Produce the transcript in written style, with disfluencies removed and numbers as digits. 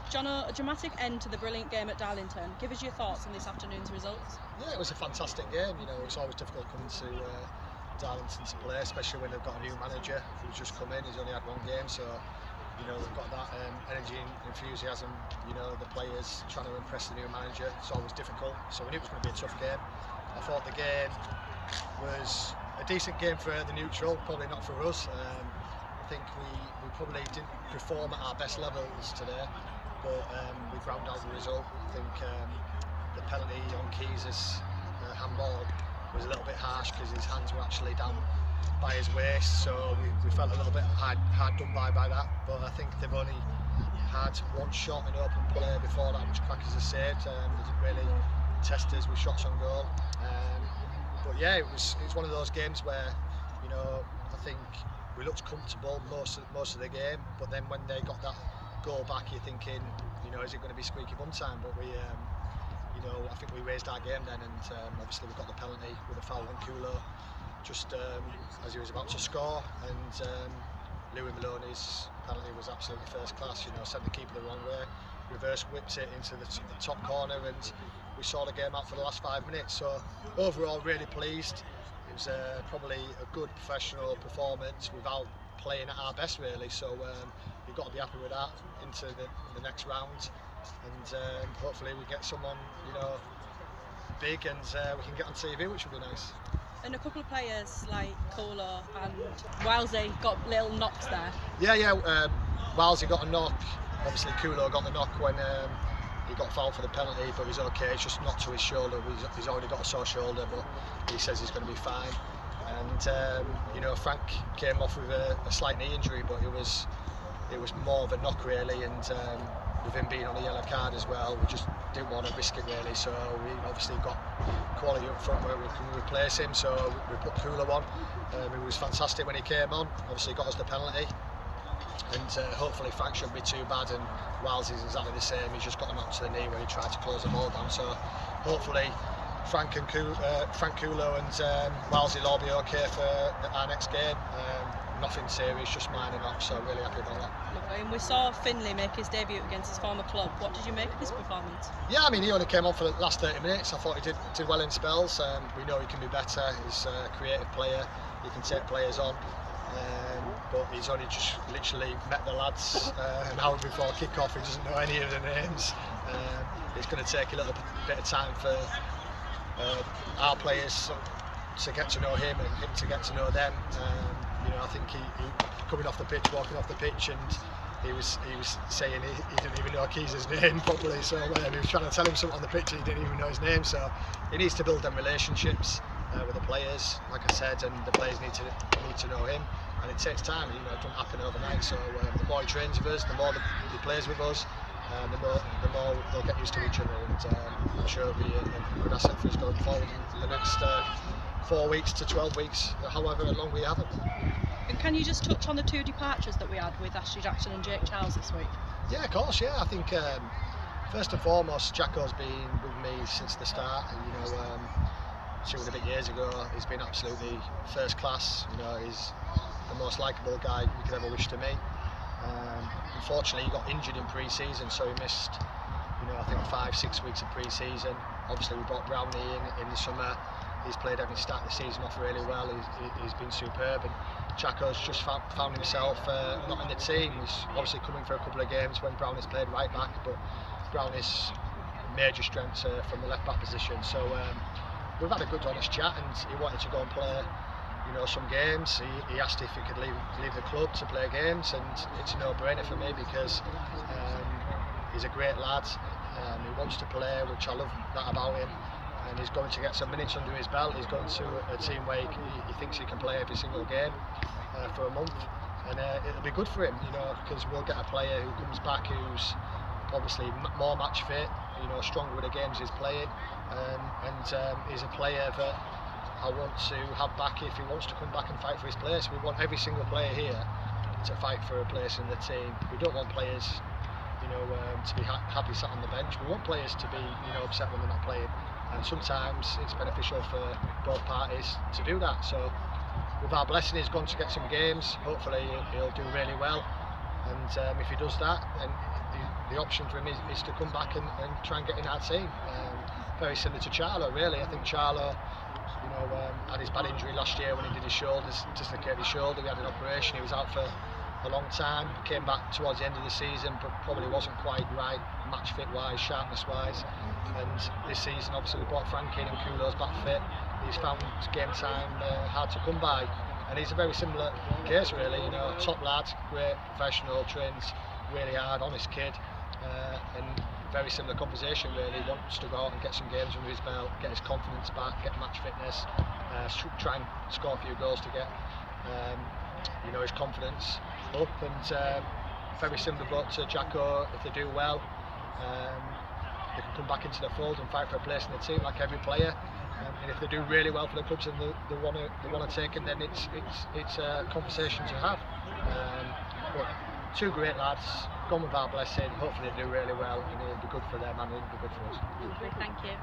Jono, a dramatic end to the brilliant game at Darlington. Give us your thoughts on this afternoon's results. Yeah, it was a fantastic game. You know, it's always difficult coming to Darlington to play, especially when they've got a new manager who's just come in. He's only had one game, so you know they've got that energy and enthusiasm. You know, the players trying to impress the new manager. It's always difficult. So we knew it was going to be a tough game. I thought the game was a decent game for the neutral, probably not for us. I think we probably didn't perform at our best levels today, but we ground out the result. I think the penalty on Keys' handball was a little bit harsh because his hands were actually down by his waist, so we felt a little bit hard done by that. But I think they've only had one shot in open play before that, which Crackers has saved. They didn't really test us with shots on goal. But yeah, it was one of those games where, you know, I think we looked comfortable most of the game, but then when they got that goal back, you're thinking, you know, is it going to be squeaky bum time? But we, you know, I think we raised our game then, and obviously we got the penalty with a foul on Kulo just as he was about to score, and Louis Maloney's penalty was absolutely first class. You know, sent the keeper the wrong way, reverse whipped it into the top corner, and we saw the game out for the last 5 minutes. So overall, really pleased. It was probably a good professional performance without playing at our best, really. So you've got to be happy with that into the next round, and hopefully we get someone, you know, big, and we can get on TV, which would be nice. And a couple of players like Kolo and Wilesy got little knocks there. Yeah. Wilesy got a knock. Obviously, Kulo got the knock when he got fouled for the penalty, but he's okay. It's just knocked to his shoulder. He's already got a sore shoulder, but he says he's going to be fine. And you know, Frank came off with a slight knee injury, but it was more of a knock, really. And with him being on a yellow card as well, we just didn't want to risk it, really. So we obviously got quality up front where we can replace him. So we put Kulo on. He was fantastic when he came on. Obviously got us the penalty. And hopefully Frank shouldn't be too bad, and Wilesey's exactly the same. He's just got a knock to the knee when he tried to close the ball down. So hopefully Frank Kulo and Wilesey will all be okay for our next game. Nothing serious, just minor knocks, so really happy about that. Lovely. And we saw Finlay make his debut against his former club. What did you make of his performance? Yeah, I mean, he only came on for the last 30 minutes. I thought he did well in spells. We know he can be better. He's a creative player. He can take players on. But he's only just literally met the lads an hour before kick-off. He doesn't know any of the names. It's going to take a little bit of time for our players to get to know him and him to get to know them. You know, I think he coming off the pitch, walking off the pitch, and he was saying he didn't even know Keys' name properly. So he was trying to tell him something on the pitch and he didn't even know his name. So he needs to build them relationships with the players, like I said, and the players need to know him. And it takes time. You know, it doesn't happen overnight. So the more he trains with us, the more he plays with us, the more they'll get used to each other. And I'm sure it'll be a good asset for us going forward in the next 4 weeks to 12 weeks, however long we have them. And can you just touch on the two departures that we had with Ashley Jackson and Jake Charles this week? Yeah, of course. Yeah, I think first and foremost, Jacko's been with me since the start. You know, 2.5 years ago, he's been absolutely first class. You know, he's the most likeable guy you could ever wish to meet. Unfortunately, he got injured in pre-season, so he missed, you know, I think 5-6 weeks of pre-season. Obviously, we brought Brownie in the summer. He's played every start of the season off really well. He's been superb, and Jacko's just found himself not in the team. He's obviously coming for a couple of games when Brownie's played right back, but Brownie's major strengths from the left back position. So we've had a good, honest chat, and he wanted to go and play, you know, some games. He asked if he could leave the club to play games, and it's a no-brainer for me because he's a great lad. He wants to play, which I love that about him. And he's going to get some minutes under his belt. He's going to a team where he thinks he can play every single game for a month, and it'll be good for him, you know, because we'll get a player who comes back who's obviously more match fit, you know, stronger with the games he's playing, and he's a player that I want to have back if he wants to come back and fight for his place. We want every single player here to fight for a place in the team. We don't want players, you know, to be happy sat on the bench. We want players to be, you know, upset when they're not playing. And sometimes it's beneficial for both parties to do that. So with our blessing, he's going to get some games. Hopefully he'll do really well, and if he does that, then the option for him is to come back and try and get in our team. Very similar to Charlo, really. I think Charlo, had his bad injury last year when he did his shoulders, dislocated his shoulder. He had an operation. He was out for a long time. He came back towards the end of the season, but probably wasn't quite right, match fit wise, sharpness wise. And this season, obviously, we brought Frank in and Kulo's back fit. He's found game time hard to come by, and he's a very similar case, really. Top lad, great professional, trains really hard, honest kid, and very similar conversation, really. Wants to go out and get some games under his belt, get his confidence back, get match fitness, try and score a few goals to get his confidence up. And very similar but to Jacko. If they do well, they can come back into the fold and fight for a place in the team like every player. And if they do really well for the clubs and they want to take it, then it's a conversation to have. But two great lads, gone with our blessing. Hopefully they do really well, and it'll be good for them and it'll be good for us. Thank you.